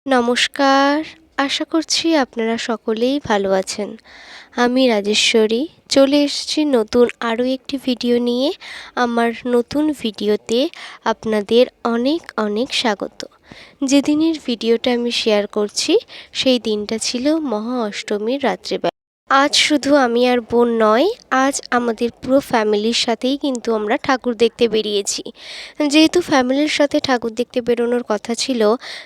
নমস্কার। আশা করছি আপনারা সকলেই ভালো আছেন। আমি রাজেশ্বরী চলে এসেছি নতুন আরও একটি ভিডিও নিয়ে। আমার নতুন ভিডিওতে আপনাদের অনেক অনেক স্বাগত। যেদিনের ভিডিওটা আমি শেয়ার করছি সেই দিনটা ছিল মহা অষ্টমীর রাত্রিবেলা। আজ শুধু আমি আর বোন নয়, আজ আমাদের পুরো ফ্যামিলির সাথেই কিন্তু আমরা ঠাকুর দেখতে বেরিয়েছি। যেহেতু ফ্যামিলির সাথে ঠাকুর দেখতে বেরোনোর কথা ছিল,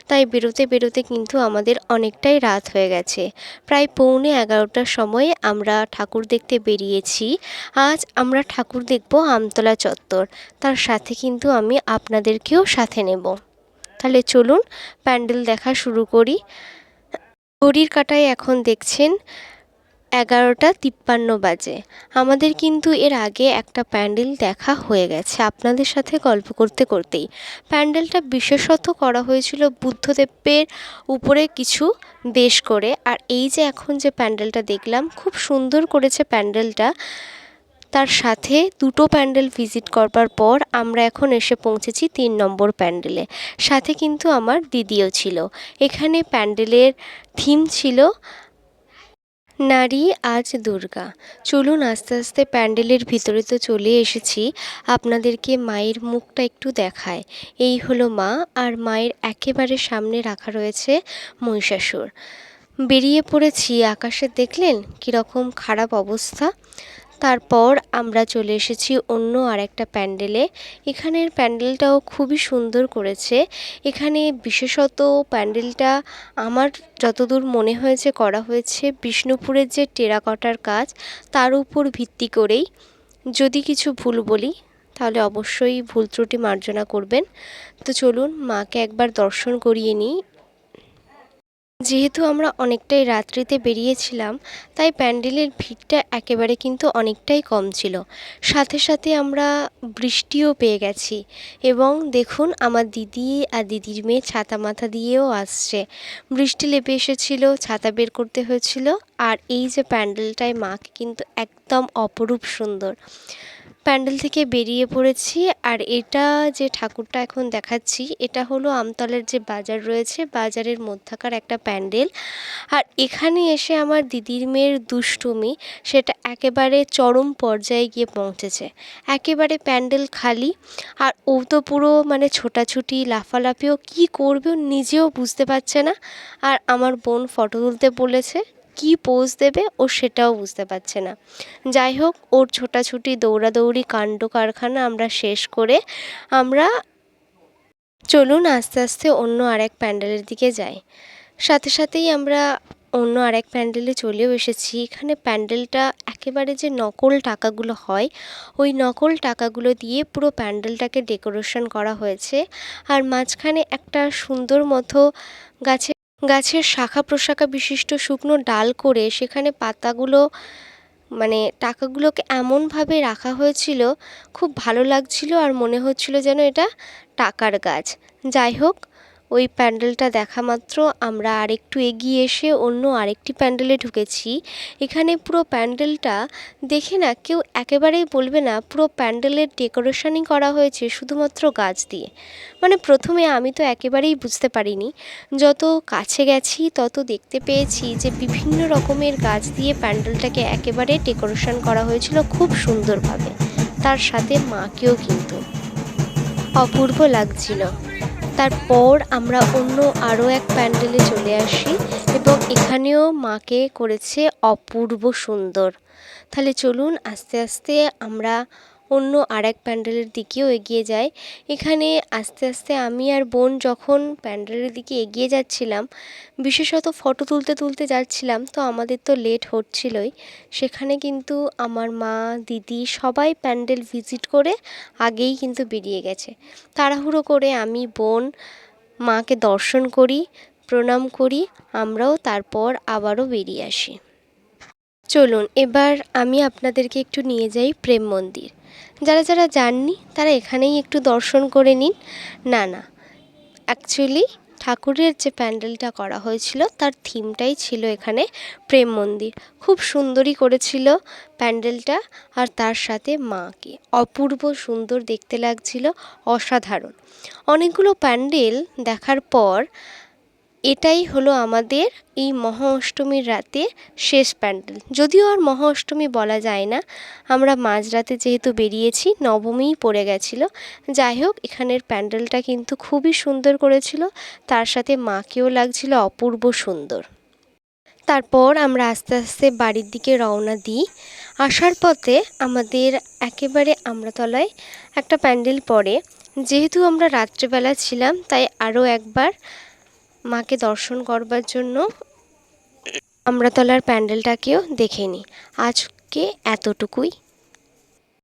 তাই বেরোতে বেরোতে কিন্তু আমাদের অনেকটাই রাত হয়ে গেছে। প্রায় 11:45টার সময় আমরা ঠাকুর দেখতে বেরিয়েছি। আজ আমরা ঠাকুর দেখব আমতলা চত্বর, তার সাথে কিন্তু আমি আপনাদেরকেও সাথে নেব। তাহলে চলুন প্যান্ডেল দেখা শুরু করি। ঘড়ির কাঁটায় এখন দেখছেন 11:53 বাজে। আমাদের কিন্তু এর আগে একটা প্যান্ডেল দেখা হয়ে গেছে আপনাদের সাথে গল্প করতে করতেই। প্যান্ডেলটা বিশেষত করা হয়েছিল বুদ্ধদেবের উপরে কিছু বেশ করে। আর এই যে এখন যে প্যান্ডেলটা দেখলাম, খুব সুন্দর করেছে প্যান্ডেলটা। তার সাথে দুটো প্যান্ডেল ভিজিট করবার পর আমরা এখন এসে পৌঁছেছি 3 নম্বর প্যান্ডেলে। সাথে কিন্তু আমার দিদিও ছিল। এখানে প্যান্ডেলের থিম ছিল নারী আজ দুর্গা। চলুন আস্তে আস্তে প্যান্ডেলের ভিতরে তো চলে এসেছি, আপনাদেরকে মায়ের মুখটা একটু দেখায়। এই হলো মা, আর মায়ের একেবারে সামনে রাখা রয়েছে মহিষাসুর। বেরিয়ে পড়েছি, আকাশে দেখলেন কীরকম খারাপ অবস্থা। তারপর আমরা চলে এসেছি অন্য আরেকটা প্যান্ডেলে। এখানের প্যান্ডেলটাও খুবই সুন্দর করেছে। এখানে বিশেষত প্যান্ডেলটা আমার যতদূর মনে হয়েছে করা হয়েছে বিষ্ণুপুরের যে টেরাকোটার কাজ, তার উপর ভিত্তি করেই। যদি কিছু ভুল বলি তাহলে অবশ্যই ভুল ত্রুটি মার্জনা করবেন। তো চলুন মাকে একবার দর্শন করিয়ে নিই। যেহেতু আমরা অনেকটাই রাত্রিতে বেরিয়েছিলাম, তাই প্যান্ডেলের ভিড়টা একেবারে কিন্তু অনেকটাই কম ছিল। সাথে সাথে আমরা বৃষ্টিও পেয়ে গেছি। এবং দেখুন আমার দিদি আর দিদির মেয়ে ছাতা মাথা দিয়েও আসছে। বৃষ্টি লেপে এসেছিল, ছাতা বের করতে হয়েছিল। আর এই যে প্যান্ডেলটায় মাকে কিন্তু একদম অপরূপ সুন্দর। প্যান্ডেল থেকে বেরিয়ে পড়েছি। আর এটা যে ঠাকুরটা এখন দেখাচ্ছি, এটা হলো আমতলার যে বাজার রয়েছে, বাজারের মধ্যকার একটা প্যান্ডেল। আর এখানে এসে আমার দিদির মেয়ের দুষ্টুমি সেটা একেবারে চরম পর্যায়ে গিয়ে পৌঁছেছে। একেবারে প্যান্ডেল খালি, আর ও তো পুরো মানে ছোটাছুটি লাফালাফিও কী করবে ও নিজেও বুঝতে পারছে না। আর আমার বোন ফটো তুলতে বলেছে, কী পোজ দেবে ও সেটাও বুঝতে পারছে না। যাই হোক, ওর ছোটাছুটি দৌড়াদৌড়ি কাণ্ড কারখানা আমরা শেষ করে আমরা চলুন আস্তে আস্তে অন্য আরেক প্যান্ডেলের দিকে যাই। সাথে সাথেই আমরা অন্য আরেক প্যান্ডেলে চলেও এসেছি। এখানে প্যান্ডেলটা একেবারে যে নকল টাকাগুলো হয়, ওই নকল টাকাগুলো দিয়ে পুরো প্যান্ডেলটাকে ডেকোরেশন করা হয়েছে। আর মাঝখানে একটা সুন্দর মতো গাছের শাখা প্রশাখা বিশিষ্ট শুকনো ডাল করে সেখানে পাতাগুলো মানে টাকাগুলোকে এমনভাবে রাখা হয়েছিল, খুব ভালো লাগছিল। আর মনে হচ্ছিল যেন এটা টাকার গাছ। যাই হোক, ওই প্যান্ডেলটা দেখা মাত্র আমরা আরেকটু এগিয়ে এসে অন্য আরেকটি প্যান্ডেলে ঢুকেছি। এখানে পুরো প্যান্ডেলটা দেখে না কেউ একেবারেই বলবে না পুরো প্যান্ডেলের ডেকোরেশনই করা হয়েছে শুধুমাত্র গাছ দিয়ে। মানে প্রথমে আমি তো একেবারেই বুঝতে পারিনি। যত কাছে গেছি তত দেখতে পেয়েছি যে বিভিন্ন রকমের গাছ দিয়ে প্যান্ডেলটাকে একেবারে ডেকোরেশন করা হয়েছিল খুব সুন্দরভাবে। তার সাথে মাকেও কিন্তু অপূর্ব লাগছিল। তারপর আমরা অন্য আরও এক প্যান্ডেলে চলে আসি এবং এখানেও মাকে করেছে অপূর্ব সুন্দর। তাহলে চলুন আস্তে আস্তে আমরা অন্য আরেক প্যান্ডেলের দিকেও এগিয়ে যাই। এখানে আস্তে আস্তে আমি আর বোন যখন প্যান্ডেলের দিকে এগিয়ে যাচ্ছিলাম, বিশেষত ফটো তুলতে তুলতে যাচ্ছিলাম, তো আমাদের তো লেট হচ্ছিলই। সেখানে কিন্তু আমার মা দিদি সবাই প্যান্ডেল ভিজিট করে আগেই কিন্তু বেরিয়ে গেছে। তাড়াহুড়ো করে আমি বোন মাকে দর্শন করি, প্রণাম করি, আমরাও তারপর আবারও বেরিয়ে আসি। চলুন এবার আমি আপনাদেরকে একটু নিয়ে যাই প্রেম মন্দির। যারা যারা যাননি তারা এখানেই একটু দর্শন করে নিন। না না, অ্যাকচুয়ালি ঠাকুরের যে প্যান্ডেলটা করা হয়েছিল তার থিমটাই ছিল এখানে প্রেম মন্দির। খুব সুন্দরই করেছিল প্যান্ডেলটা। আর তার সাথে মাকে অপূর্ব সুন্দর দেখতে লাগছিল, অসাধারণ। অনেকগুলো প্যান্ডেল দেখার পর এটাই হলো আমাদের এই মহা অষ্টমীর রাতের শেষ প্যান্ডেল। যদিও আর মহা অষ্টমী বলা যায় না, আমরা মাঝরাতে যেহেতু বেরিয়েছি নবমীই পড়ে গেছিলো। যাই হোক, এখানের প্যান্ডেলটা কিন্তু খুবই সুন্দর করেছিল, তার সাথে মাকেও লাগছিল অপূর্ব সুন্দর। তারপর আমরা আস্তে আস্তে বাড়ির দিকে রওনা দিই। আসার পথে আমাদের একেবারে আমড়াতলায় একটা প্যান্ডেল পড়ে। যেহেতু আমরা রাত্রেবেলা ছিলাম, তাই আরও একবার মাকে দর্শন করবার জন্য আমড়াতলার প্যান্ডেলটাকেও দেখে নিই। আজকে এতটুকুই।